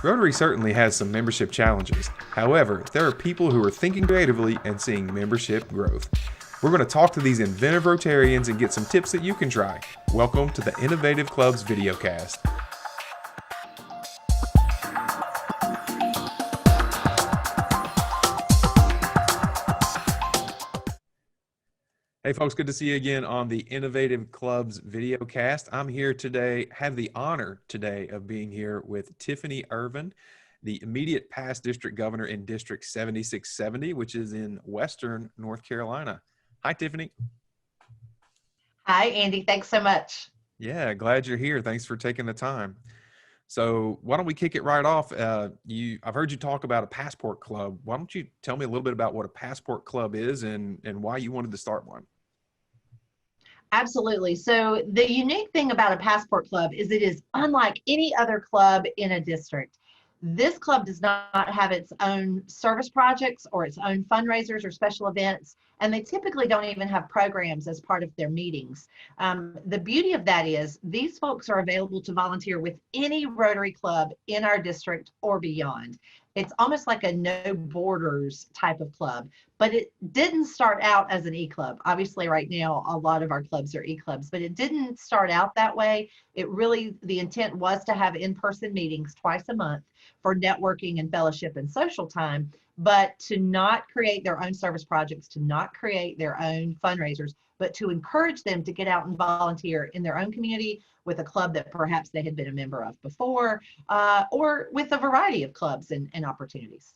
Rotary certainly has some membership challenges. However, there are people who are thinking creatively and seeing membership growth. We're going to talk to these inventive Rotarians and get some tips that you can try. Welcome to the Innovative Clubs videocast. Hey folks, good to see you again on the Innovative Clubs videocast. I'm here today, have the honor today of being here with Tiffany Ervin, the immediate past district governor in District 7670, which is in Western North Carolina. Hi, Tiffany. Hi, Andy. Thanks so much. Yeah, glad you're here. Thanks for taking the time. So why don't we kick it right off? I've heard you talk about a passport club. Why don't you tell me a little bit about what a passport club is and why you wanted to start one? Absolutely. So the unique thing about a passport club is it is unlike any other club in a district. This club does not have its own service projects or its own fundraisers or special events, and they typically don't even have programs as part of their meetings. The beauty of that is these folks are available to volunteer with any Rotary Club in our district or beyond. It's almost like a no borders type of club, but it didn't start out as an e-club. Obviously right now, a lot of our clubs are e-clubs, but it didn't start out that way. The intent was to have in-person meetings twice a month for networking and fellowship and social time, but to not create their own service projects, to not create their own fundraisers, but to encourage them to get out and volunteer in their own community with a club that perhaps they had been a member of before, or with a variety of clubs and opportunities.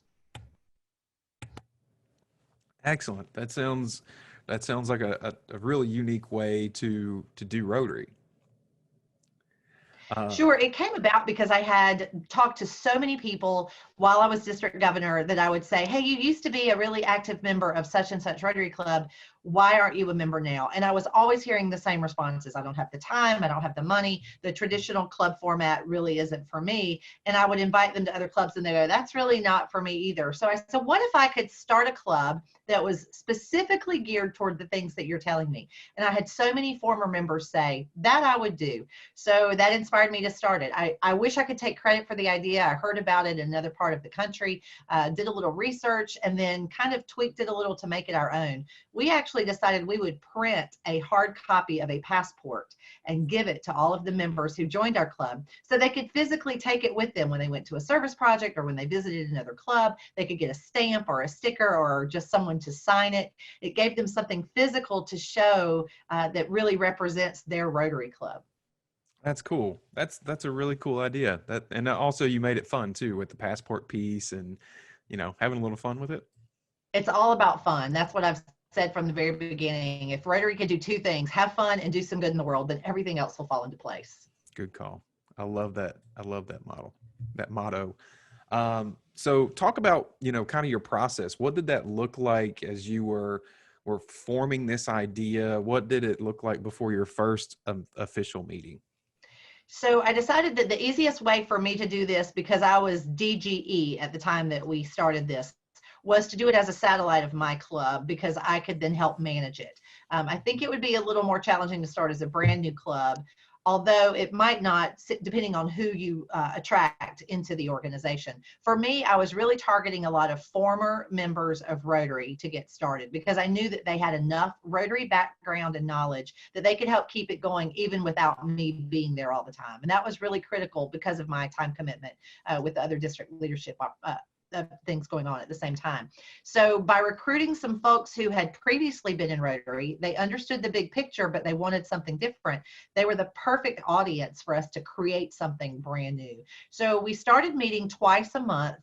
Excellent. That sounds like a really unique way to do Rotary. Sure, it came about because I had talked to so many people while I was district governor that I would say, hey, you used to be a really active member of such and such Rotary Club. Why aren't you a member now? And I was always hearing the same responses. I don't have the time. I don't have the money. The traditional club format really isn't for me. And I would invite them to other clubs and they go, that's really not for me either. So I said, what if I could start a club that was specifically geared toward the things that you're telling me? And I had so many former members say that I would do. So that inspired me to start it. I wish I could take credit for the idea. I heard about it in another part of the country, did a little research, and then kind of tweaked it a little to make it our own. We actually decided we would print a hard copy of a passport and give it to all of the members who joined our club so they could physically take it with them when they went to a service project or when they visited another club. They could get a stamp or a sticker or just someone to sign it. It gave them something physical to show that really represents their Rotary Club. That's cool. That's a really cool idea. And also you made it fun too with the passport piece and having a little fun with it. It's all about fun. That's what I've said from the very beginning. If Rotary could do two things, have fun and do some good in the world, then everything else will fall into place. Good call. I love that. I love that motto. So talk about, kind of your process. What did that look like as you were forming this idea? What did it look like before your first official meeting? So I decided that the easiest way for me to do this, because I was DGE at the time that we started this, was to do it as a satellite of my club because I could then help manage it. I think it would be a little more challenging to start as a brand new club, although it might not, depending on who you attract into the organization. For me, I was really targeting a lot of former members of Rotary to get started because I knew that they had enough Rotary background and knowledge that they could help keep it going even without me being there all the time. And that was really critical because of my time commitment with the other district leadership things going on at the same time. So by recruiting some folks who had previously been in Rotary, they understood the big picture, but they wanted something different. They were the perfect audience for us to create something brand new. So we started meeting twice a month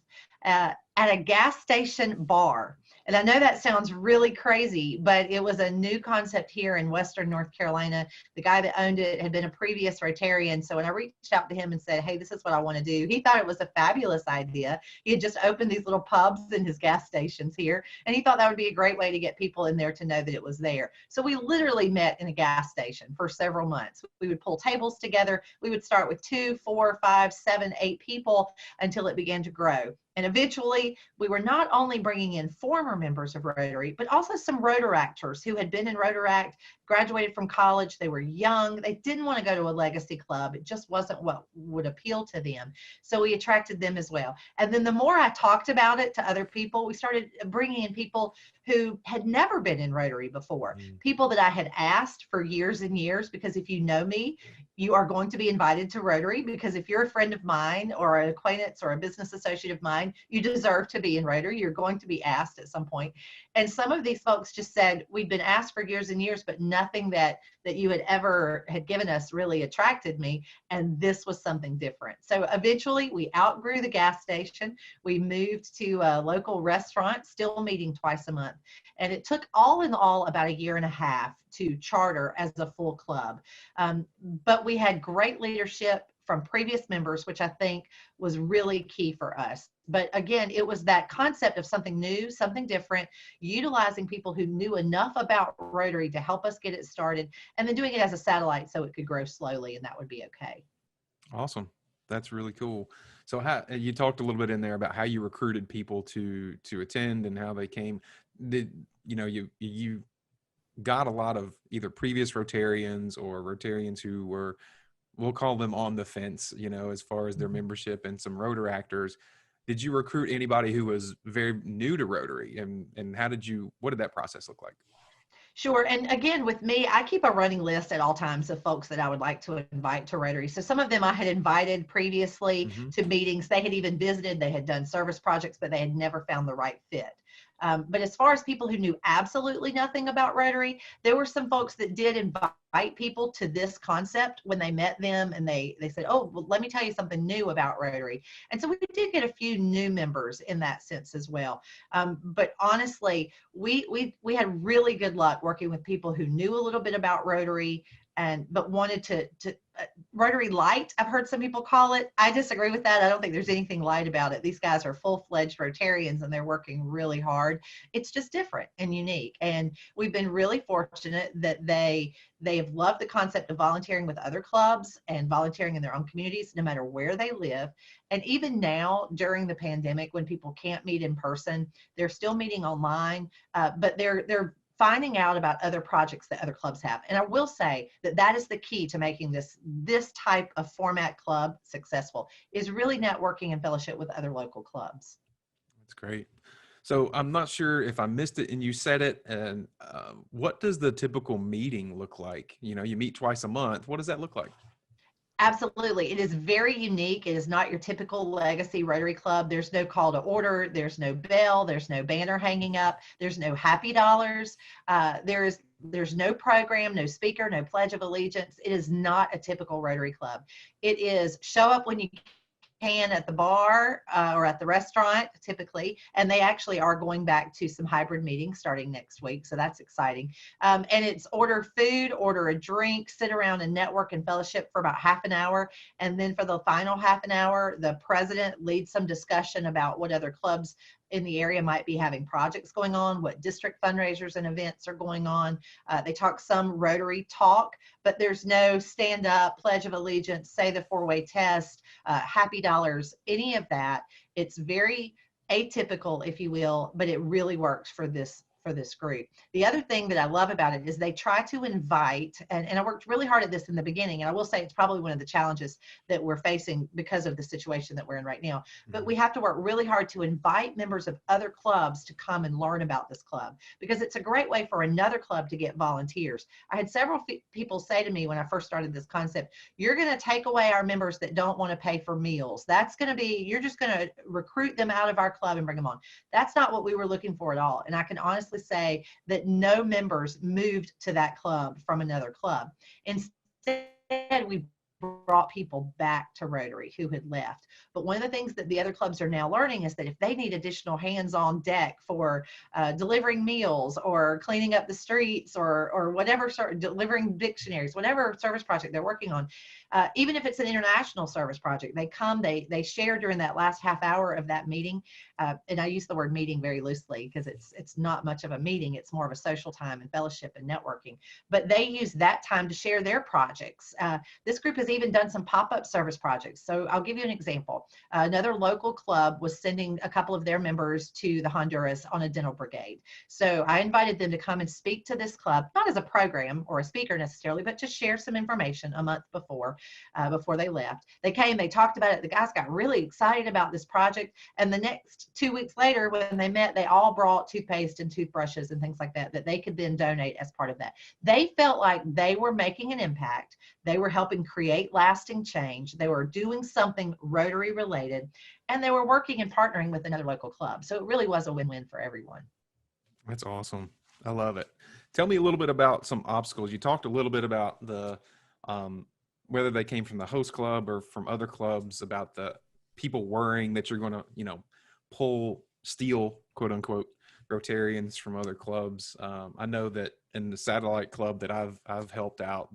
at a gas station bar. And I know that sounds really crazy, but it was a new concept here in Western North Carolina. The guy that owned it had been a previous Rotarian. So when I reached out to him and said, hey, this is what I want to do, he thought it was a fabulous idea. He had just opened these little pubs in his gas stations here, and he thought that would be a great way to get people in there to know that it was there. So we literally met in a gas station for several months. We would pull tables together. We would start with 2, 4, 5, 7, 8 people until it began to grow. And eventually, we were not only bringing in former former members of Rotary, but also some Rotaractors who had been in Rotaract, graduated from college. They were young. They didn't want to go to a legacy club. It just wasn't what would appeal to them. So we attracted them as well. And then the more I talked about it to other people, we started bringing in people who had never been in Rotary before, people that I had asked for years and years, because if you know me, you are going to be invited to Rotary, because if you're a friend of mine or an acquaintance or a business associate of mine, you deserve to be in Rotary. You're going to be asked at some point. And some of these folks just said, we've been asked for years and years, but nothing that you had given us really attracted me. And this was something different. So eventually we outgrew the gas station. We moved to a local restaurant, still meeting twice a month. And it took all in all about 1.5 years to charter as a full club. But we had great leadership from previous members, which I think was really key for us. But again, it was that concept of something new, something different, utilizing people who knew enough about Rotary to help us get it started, and then doing it as a satellite so it could grow slowly, and that would be okay. Awesome. That's really cool. So how you talked a little bit in there about how you recruited people to attend and how they came. Did you got a lot of either previous Rotarians or Rotarians who were, we'll call them on the fence, as far as their membership, and some Rotaractors. Did you recruit anybody who was very new to Rotary, and what did that process look like? Sure. And again, with me, I keep a running list at all times of folks that I would like to invite to Rotary. So some of them I had invited previously to meetings. They had even visited, they had done service projects, but they had never found the right fit. But as far as people who knew absolutely nothing about Rotary, there were some folks that did invite people to this concept when they met them, and they said, oh, well, let me tell you something new about Rotary. And so we did get a few new members in that sense as well. But honestly, we had really good luck working with people who knew a little bit about Rotary, but wanted to Rotary Light, I've heard some people call it. I disagree with that. I don't think there's anything light about it. These guys are full-fledged Rotarians, and they're working really hard. It's just different and unique. And we've been really fortunate that they have loved the concept of volunteering with other clubs and volunteering in their own communities, no matter where they live. And even now, during the pandemic, when people can't meet in person, they're still meeting online, but they're finding out about other projects that other clubs have. And I will say that is the key to making this type of format club successful, is really networking and fellowship with other local clubs. That's great. So I'm not sure if I missed it and you said it, and what does the typical meeting look like? You meet twice a month. What does that look like? Absolutely. It is very unique. It is not your typical legacy Rotary Club. There's no call to order. There's no bell. There's no banner hanging up. There's no happy dollars. There's no program, no speaker, no pledge of allegiance. It is not a typical Rotary Club. It is show up when you can at the bar or at the restaurant typically, and they actually are going back to some hybrid meetings starting next week, so that's exciting. And it's order food, order a drink, sit around and network and fellowship for about half an hour, and then for the final half an hour, the president leads some discussion about what other clubs in the area might be having projects going on, what district fundraisers and events are going on. They talk some Rotary talk, but there's no stand up, pledge of allegiance, say the four-way test, happy dollars, any of that. It's very atypical, if you will, but it really works for this group. The other thing that I love about it is they try to invite, and I worked really hard at this in the beginning, and I will say it's probably one of the challenges that we're facing because of the situation that we're in right now, but we have to work really hard to invite members of other clubs to come and learn about this club, because it's a great way for another club to get volunteers. I had several people say to me when I first started this concept, you're going to take away our members that don't want to pay for meals. That's going to be, you're just going to recruit them out of our club and bring them on. That's not what we were looking for at all. And I can honestly say that no members moved to that club from another club. Instead, we brought people back to Rotary who had left. But one of the things that the other clubs are now learning is that if they need additional hands on deck for delivering meals or cleaning up the streets or whatever, delivering dictionaries, whatever service project they're working on, Even if it's an international service project, they come, they share during that last half hour of that meeting. And I use the word meeting very loosely because it's not much of a meeting. It's more of a social time and fellowship and networking. But they use that time to share their projects. This group has even done some pop-up service projects. So I'll give you an example. Another local club was sending a couple of their members to the Honduras on a dental brigade. So I invited them to come and speak to this club, not as a program or a speaker necessarily, but to share some information a month before they left. They came, they talked about it. The guys got really excited about this project. And the next 2 weeks later, when they met, they all brought toothpaste and toothbrushes and things like that they could then donate as part of that. They felt like they were making an impact. They were helping create lasting change. They were doing something Rotary related, and they were working and partnering with another local club. So it really was a win-win for everyone. That's awesome. I love it. Tell me a little bit about some obstacles. You talked a little bit about the whether they came from the host club or from other clubs, about the people worrying that you're going to, steal, quote unquote, Rotarians from other clubs. I know that in the satellite club that I've helped out,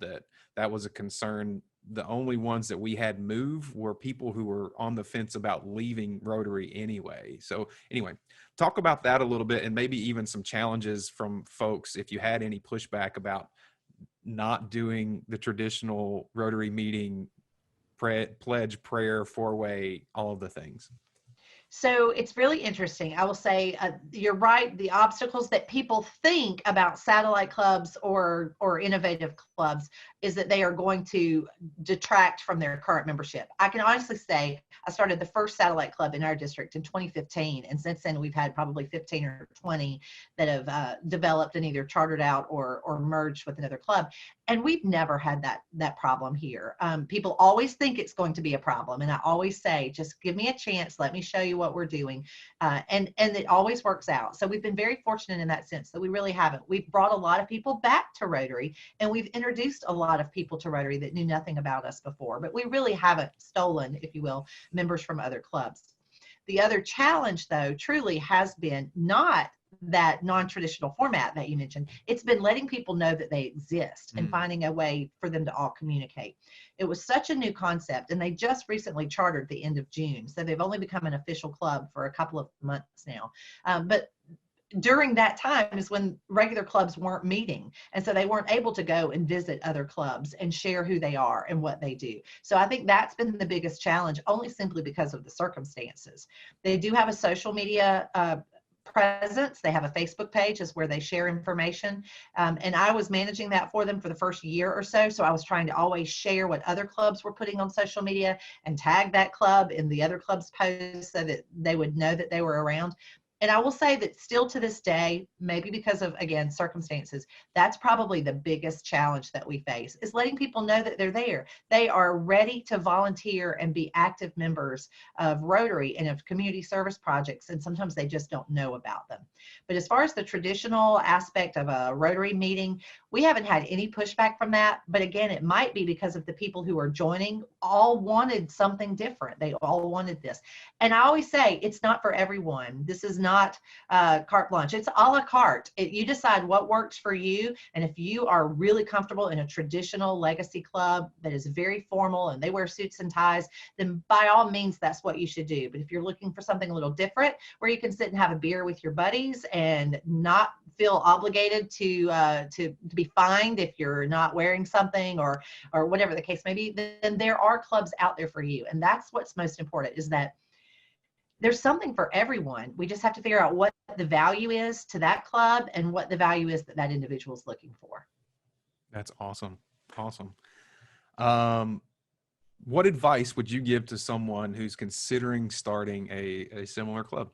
that was a concern. The only ones that we had move were people who were on the fence about leaving Rotary anyway. So anyway, talk about that a little bit, and maybe even some challenges from folks, if you had any pushback about not doing the traditional Rotary meeting, pledge, prayer, four-way, all of the things. So it's really interesting. I will say you're right. The obstacles that people think about satellite clubs or innovative clubs is that they are going to detract from their current membership. I can honestly say I started the first satellite club in our district in 2015. And since then, we've had probably 15 or 20 that have developed and either chartered out or merged with another club. And we've never had that problem here. People always think it's going to be a problem. And I always say, just give me a chance. Let me show you what we're doing. And it always works out. So we've been very fortunate in that sense that we really haven't. We've brought a lot of people back to Rotary, and we've introduced a lot of people to Rotary that knew nothing about us before, but we really haven't stolen, if you will, members from other clubs. The other challenge, though, truly has been not that non-traditional format that you mentioned. It's been letting people know that they exist and finding a way for them to all communicate. It was such a new concept, and they just recently chartered the end of June, so they've only become an official club for a couple of months now. But during that time is when regular clubs weren't meeting. And so they weren't able to go and visit other clubs and share who they are and what they do. So I think that's been the biggest challenge, only simply because of the circumstances. They do have a social media presence. They have a Facebook page is where they share information. And I was managing that for them for the first year or so. So I was trying to always share what other clubs were putting on social media and tag that club in the other club's posts so that they would know that they were around. And I will say that still to this day, maybe because of, again, circumstances, that's probably the biggest challenge that we face, is letting people know that they're there. They are ready to volunteer and be active members of Rotary and of community service projects, and sometimes they just don't know about them. But as far as the traditional aspect of a Rotary meeting, we haven't had any pushback from that. But again, it might be because of the people who are joining all wanted something different. They all wanted this. And I always say, it's not for everyone. This is not carte blanche. It's a la carte. You decide what works for you. And if you are really comfortable in a traditional legacy club that is very formal and they wear suits and ties, then by all means, that's what you should do. But if you're looking for something a little different, where you can sit and have a beer with your buddies and not feel obligated to be fined if you're not wearing something or whatever the case may be, then there are clubs out there for you. And that's what's most important, is that there's something for everyone. We just have to figure out what the value is to that club and what the value is that that individual is looking for. That's awesome. Awesome. What advice would you give to someone who's considering starting a similar club?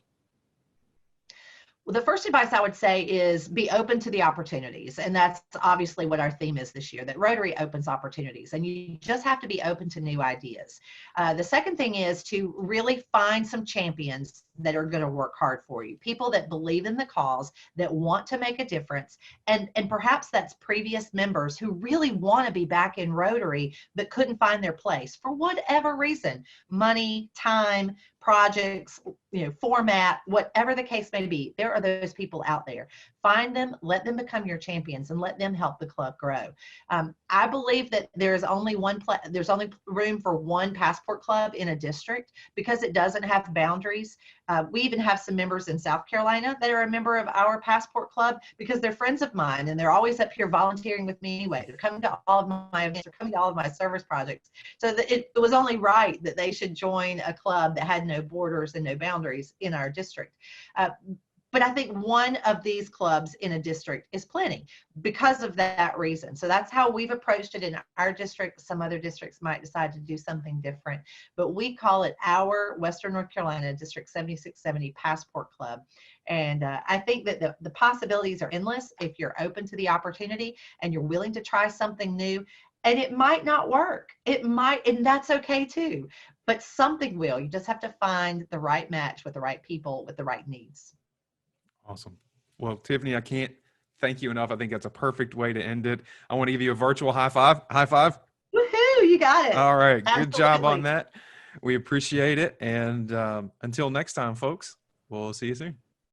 Well, the first advice I would say is be open to the opportunities. And that's obviously what our theme is this year, that Rotary opens opportunities, and you just have to be open to new ideas. The second thing is to really find some champions that are going to work hard for you, people that believe in the cause, that want to make a difference. And perhaps that's previous members who really want to be back in Rotary, but couldn't find their place for whatever reason, money, time, projects, format, whatever the case may be. There are those people out there. Find them, let them become your champions, and let them help the club grow. I believe that there's only room for one passport club in a district because it doesn't have boundaries. We even have some members in South Carolina that are a member of our passport club because they're friends of mine and they're always up here volunteering with me anyway. They're coming to all of my events, they're coming to all of my service projects. So that it was only right that they should join a club that had no borders and no boundaries in our district. But I think one of these clubs in a district is plenty because of that reason. So that's how we've approached it in our district. Some other districts might decide to do something different, but we call it our Western North Carolina District 7670 Passport Club. And I think that the possibilities are endless if you're open to the opportunity and you're willing to try something new. And it might not work. It might, and that's okay too. But something will. You just have to find the right match with the right people with the right needs. Awesome. Well, Tiffany, I can't thank you enough. I think that's a perfect way to end it. I want to give you a virtual high five. High five. Woohoo, you got it. All right. Good job Absolutely. on that. We appreciate it. And until next time, folks, we'll see you soon.